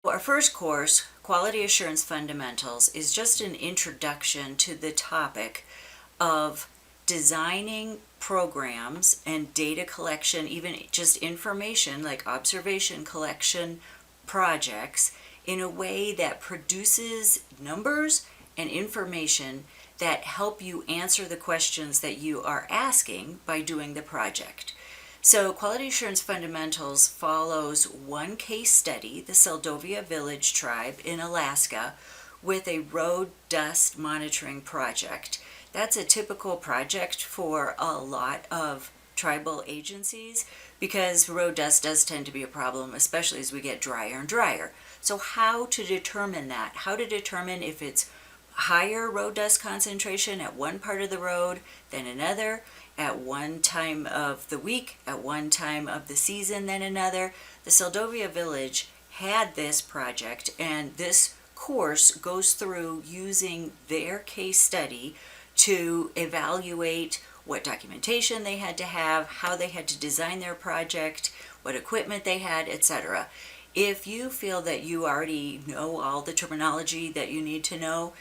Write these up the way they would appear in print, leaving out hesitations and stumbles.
Our first course, Quality Assurance Fundamentals, is just an introduction to the topic of designing programs and data collection, even just information like observation collection projects, in a way that produces numbers and information that help you answer the questions that you are asking by doing the project. So Quality Assurance Fundamentals follows one case study, the Seldovia Village tribe in Alaska, with a road dust monitoring project. That's a typical project for a lot of tribal agencies because road dust does tend to be a problem, especially as we get drier and drier. So how to determine that? How to determine if it's higher road dust concentration at one part of the road than another, at one time of the week, at one time of the season than another. The Seldovia Village had this project, and this course goes through using their case study to evaluate what documentation they had to have, how they had to design their project, what equipment they had, etc. If you feel that you already know all the terminology that you need to know,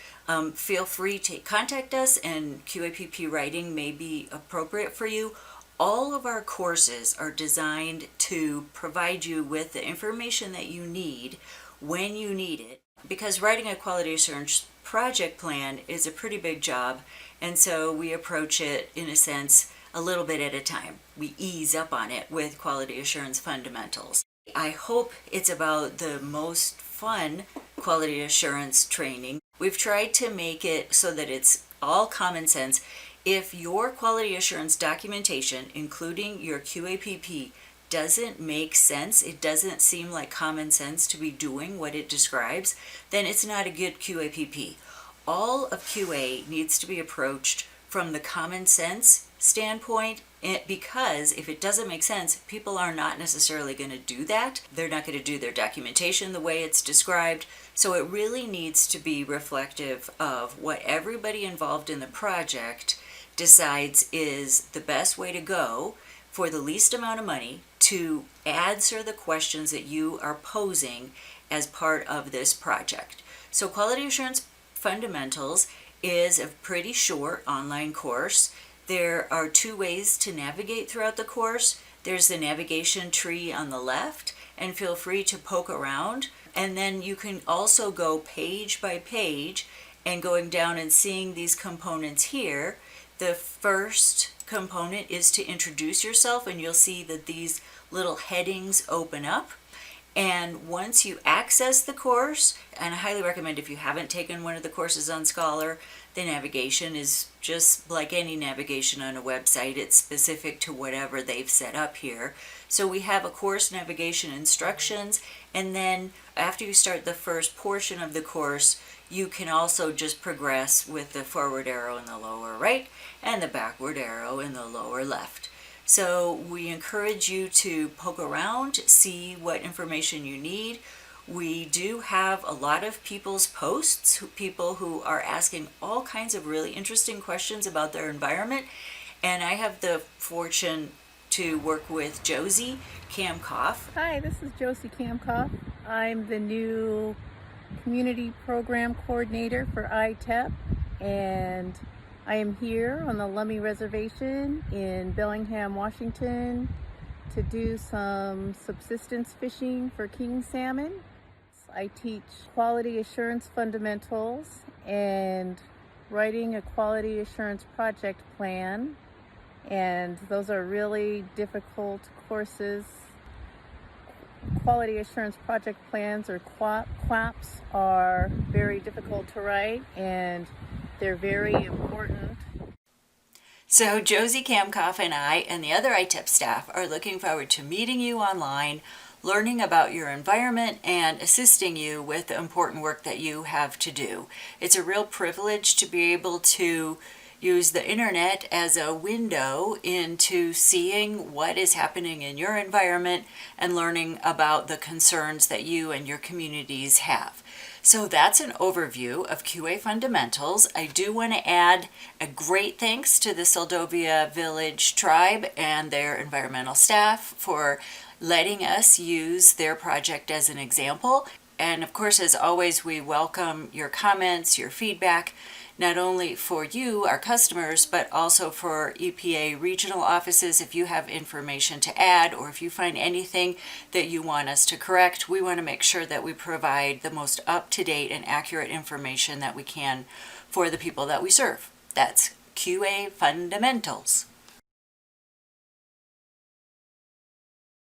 feel free to contact us, and QAPP writing may be appropriate for you. All of our courses are designed to provide you with the information that you need when you need it, because writing a quality assurance project plan is a pretty big job, and so we approach it, in a sense, a little bit at a time. We ease up on it with quality assurance fundamentals. I hope it's about the most fun quality assurance training. We've tried to make it so that it's all common sense. If your quality assurance documentation, including your QAPP, doesn't make sense, it doesn't seem like common sense to be doing what it describes, then it's not a good QAPP. All of QA needs to be approached from the common sense standpoint, because if it doesn't make sense, people are not necessarily going to do that. They're not going to do their documentation the way it's described. So it really needs to be reflective of what everybody involved in the project decides is the best way to go for the least amount of money to answer the questions that you are posing as part of this project. So Quality Assurance Fundamentals is a pretty short online course. There are two ways to navigate throughout the course. There's the navigation tree on the left, and feel free to poke around. And then you can also go page by page and going down and seeing these components here. The first component is to introduce yourself, and you'll see that these little headings open up. And once you access the course, and I highly recommend if you haven't taken one of the courses on Scholar, the navigation is just like any navigation on a website. It's specific to whatever they've set up here. So we have a course navigation instructions, and then after you start the first portion of the course, you can also just progress with the forward arrow in the lower right and the backward arrow in the lower left. So we encourage you to poke around, see what information you need. We do have a lot of people's posts, people who are asking all kinds of really interesting questions about their environment. And I have the fortune to work with Josie Kamkoff. Hi, this is Josie Kamkoff. I'm the new Community Program Coordinator for ITEP, and I am here on the Lummi Reservation in Bellingham, Washington to do some subsistence fishing for king salmon. I teach quality assurance fundamentals and writing a quality assurance project plan, and those are really difficult courses. Quality assurance project plans, or QAPs, are very difficult to write, and they're very important. So Josie Kamkoff and I and the other ITEP staff are looking forward to meeting you online, learning about your environment, and assisting you with the important work that you have to do. It's a real privilege to be able to use the internet as a window into seeing what is happening in your environment and learning about the concerns that you and your communities have. So that's an overview of QA fundamentals. I do want to add a great thanks to the Seldovia Village tribe and their environmental staff for letting us use their project as an example. And of course, as always, we welcome your comments, your feedback, not only for you, our customers, but also for EPA regional offices. If you have information to add, or if you find anything that you want us to correct, we want to make sure that we provide the most up-to-date and accurate information that we can for the people that we serve. That's QA Fundamentals.